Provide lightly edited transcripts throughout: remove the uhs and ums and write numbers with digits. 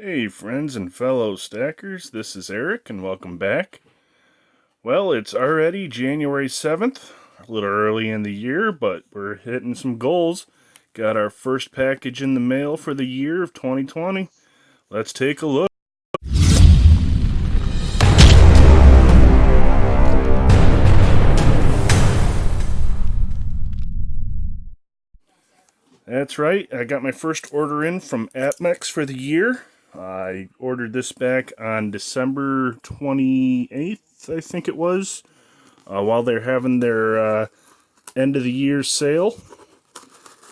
Hey friends and fellow stackers, this is Eric and welcome back. Well, it's already January 7th, a little early in the year, but we're hitting some goals. Got our first package in the mail for the year of 2020. Let's take a look. That's right, I got my first order in from APMEX for the year. I ordered this back on December 28th, I think it was, while they're having their end of the year sale.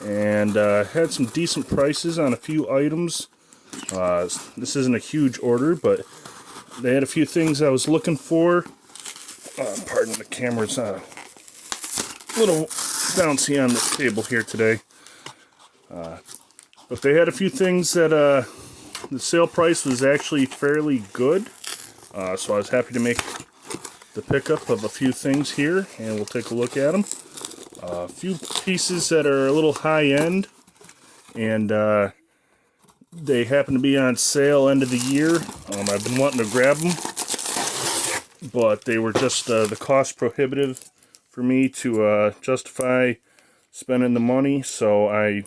And had some decent prices on a few items. This isn't a huge order, but they had a few things I was looking for. Pardon, the camera's a little bouncy on this table here today. But they had a few things that the sale price was actually fairly good. So I was happy to make the pickup of a few things here, and we'll take a look at them. A few pieces that are a little high end, and they happen to be on sale end of the year. I've been wanting to grab them, but they were just the cost prohibitive for me to justify spending the money, so I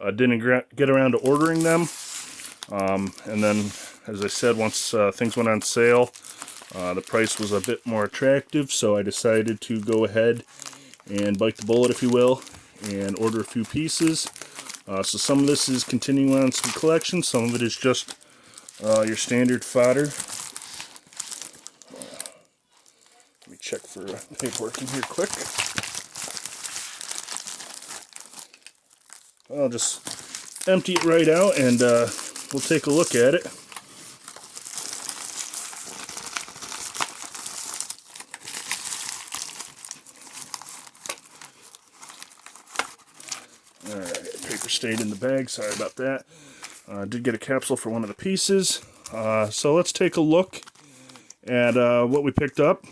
didn't get around to ordering them. And then, as I said, once things went on sale, the price was a bit more attractive, so I decided to go ahead and bite the bullet, if you will, and order a few pieces. So some of this is continuing on some collection, some of it is just your standard fodder. Let me check for paperwork in here quick. I'll just empty it right out and we'll take a look at it. Alright, paper stayed in the bag, sorry about that. Did get a capsule for one of the pieces. So let's take a look at what we picked up.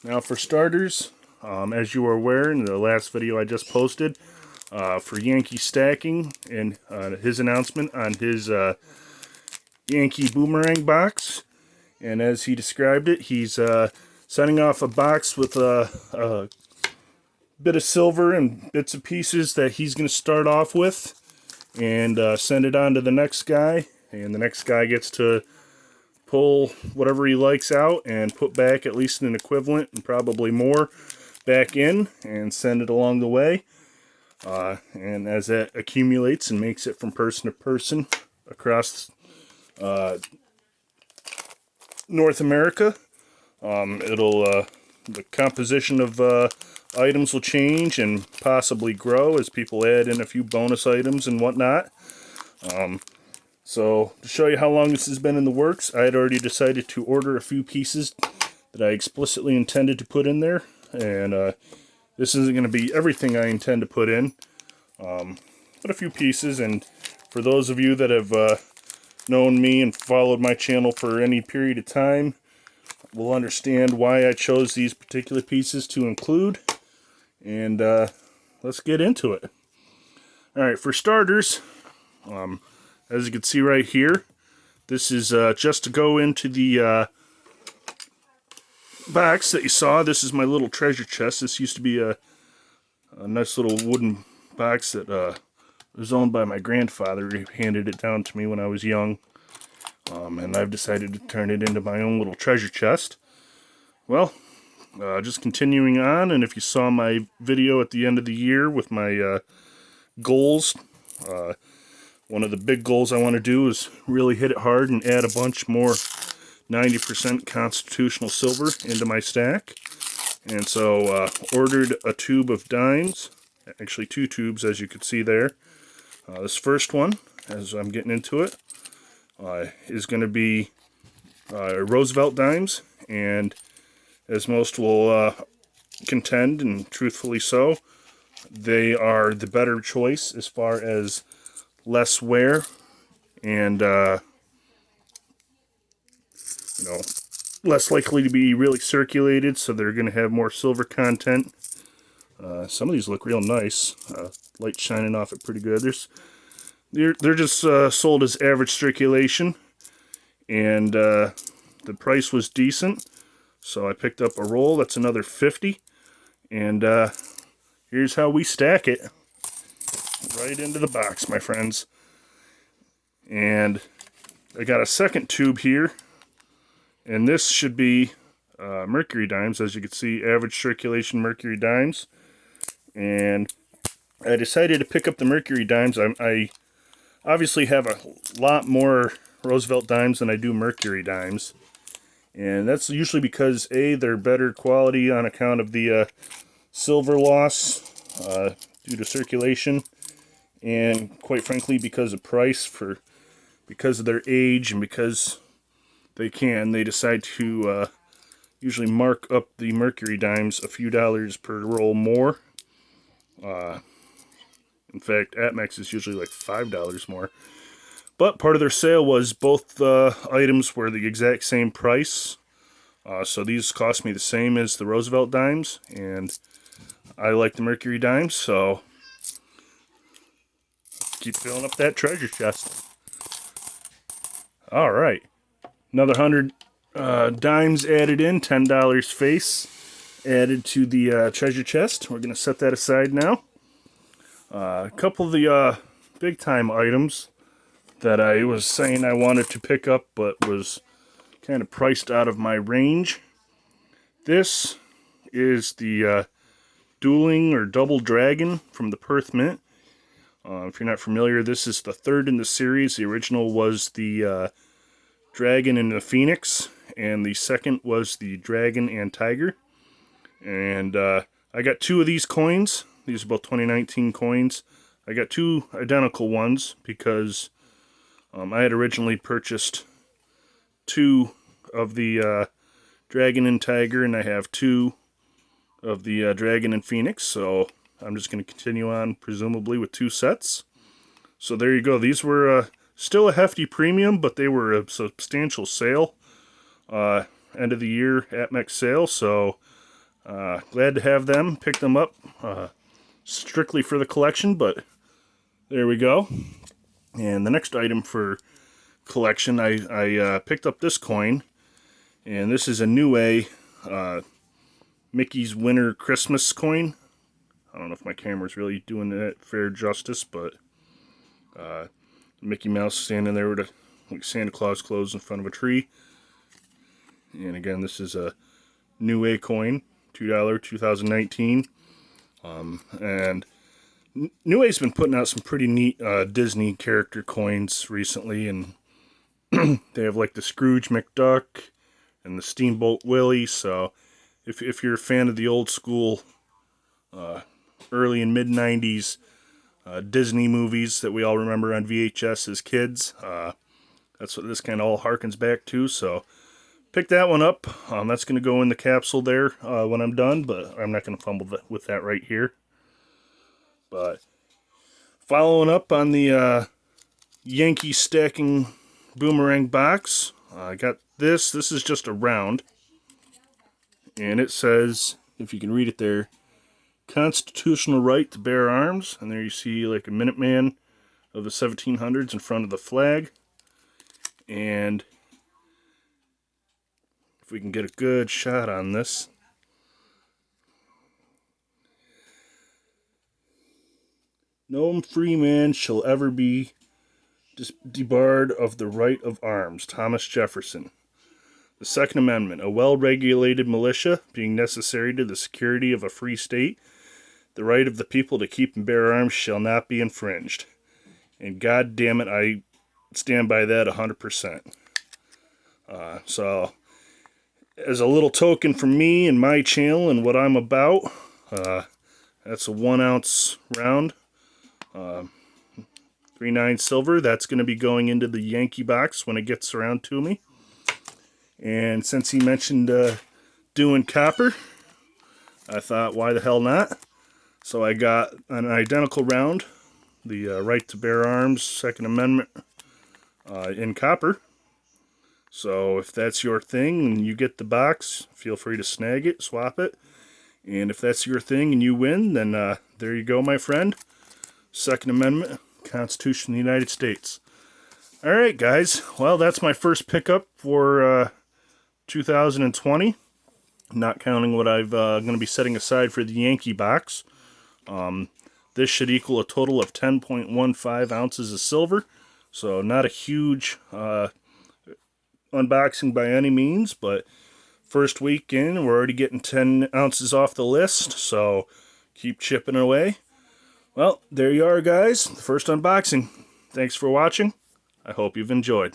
Now for starters, as you are aware in the last video I just posted, for Yankee Stacking and his announcement on his Yankee Boomerang box, and as he described it, he's sending off a box with a bit of silver and bits and pieces that he's going to start off with and send it on to the next guy, and the next guy gets to pull whatever he likes out and put back at least an equivalent and probably more back in and send it along the way. And as that accumulates and makes it from person to person across North America, the composition of items will change and possibly grow as people add in a few bonus items and whatnot. So to show you how long this has been in the works, I had already decided to order a few pieces that I explicitly intended to put in there, and this isn't going to be everything I intend to put in, but a few pieces. And for those of you that have known me and followed my channel for any period of time, will understand why I chose these particular pieces to include, and let's get into it. Alright, for starters, as you can see right here, this is just to go into the box that you saw. This is my little treasure chest. This used to be a nice little wooden box that was owned by my grandfather. He handed it down to me when I was young, and I've decided to turn it into my own little treasure chest. Well, just continuing on, and if you saw my video at the end of the year with my goals, one of the big goals I want to do is really hit it hard and add a bunch more 90% constitutional silver into my stack. And so ordered a tube of dimes, actually 2 tubes as you can see there. This first one, as I'm getting into it, is going to be Roosevelt dimes, and as most will contend, and truthfully so, they are the better choice as far as less wear and less likely to be really circulated, so they're going to have more silver content. Some of these look real nice. Light shining off it pretty good. There's They're just sold as average circulation, and the price was decent, so I picked up a roll. That's another 50, and here's how we stack it. Right into the box, my friends. And I got a second tube here, and this should be mercury dimes. As you can see, average circulation mercury dimes. And I decided to pick up the mercury dimes. I obviously have a lot more Roosevelt dimes than I do mercury dimes. And that's usually because, A, they're better quality on account of the silver loss due to circulation, and quite frankly because of price, because of their age, and because they decide to usually mark up the mercury dimes a few dollars per roll more. In fact, Atmex is usually like $5 more. But part of their sale was both items were the exact same price. So these cost me the same as the Roosevelt dimes, and I like the mercury dimes, so keep filling up that treasure chest. All right, another 100 dimes added in, $10 face added to the treasure chest. We're going to set that aside now. A couple of the big time items that I was saying I wanted to pick up but was kind of priced out of my range. This is the Dueling or Double Dragon from the Perth Mint. If you're not familiar, this is the third in the series. The original was the Dragon and the Phoenix, and the second was the Dragon and Tiger. And I got two of these coins. These are both 2019 coins. I got two identical ones because I had originally purchased two of the Dragon and Tiger, and I have two of the Dragon and Phoenix, so I'm just going to continue on, presumably, with two sets. So there you go. These were still a hefty premium, but they were a substantial sale. End of the year Atmex sale, so glad to have them. Picked them up strictly for the collection, but there we go. And the next item for collection, I picked up this coin, and this is a Niue Mickey's Winter Christmas coin. I don't know if my camera's really doing that fair justice, but Mickey Mouse standing there with like Santa Claus clothes in front of a tree. And again, this is a Niue coin, $2, 2019. And Niue's been putting out some pretty neat Disney character coins recently, and they have like the Scrooge McDuck and the Steamboat Willie. So if you're a fan of the old school early and mid 90s Disney movies that we all remember on VHS as kids, that's what this kind of all harkens back to. So pick that one up. That's going to go in the capsule there when I'm done, but I'm not going to fumble with that right here. But following up on the Yankee stacking boomerang box, I got this. This is just a round, and it says, if you can read it there, constitutional right to bear arms. And there you see like a Minuteman of the 1700s in front of the flag. And if we can get a good shot on this, no free man shall ever be debarred of the right of arms. Thomas Jefferson. The Second Amendment. A well-regulated militia being necessary to the security of a free state, the right of the people to keep and bear arms shall not be infringed. And God damn it, I stand by that 100%. So, as a little token from me and my channel and what I'm about, that's a 1 ounce round. 3/9 silver. That's going to be going into the Yankee box when it gets around to me. And since he mentioned doing copper, I thought, why the hell not? So I got an identical round, the right to bear arms, Second Amendment, in copper. So if that's your thing and you get the box, feel free to snag it, swap it. And if that's your thing and you win, then there you go, my friend. Second Amendment, Constitution of the United States. All right, guys. Well, that's my first pickup for 2020. Not counting what I've going to be setting aside for the Yankee box. This should equal a total of 10.15 ounces of silver. So not a huge unboxing by any means, but first week in, we're already getting 10 ounces off the list, so keep chipping away. Well, there you are, guys. The first unboxing. Thanks for watching. I hope you've enjoyed.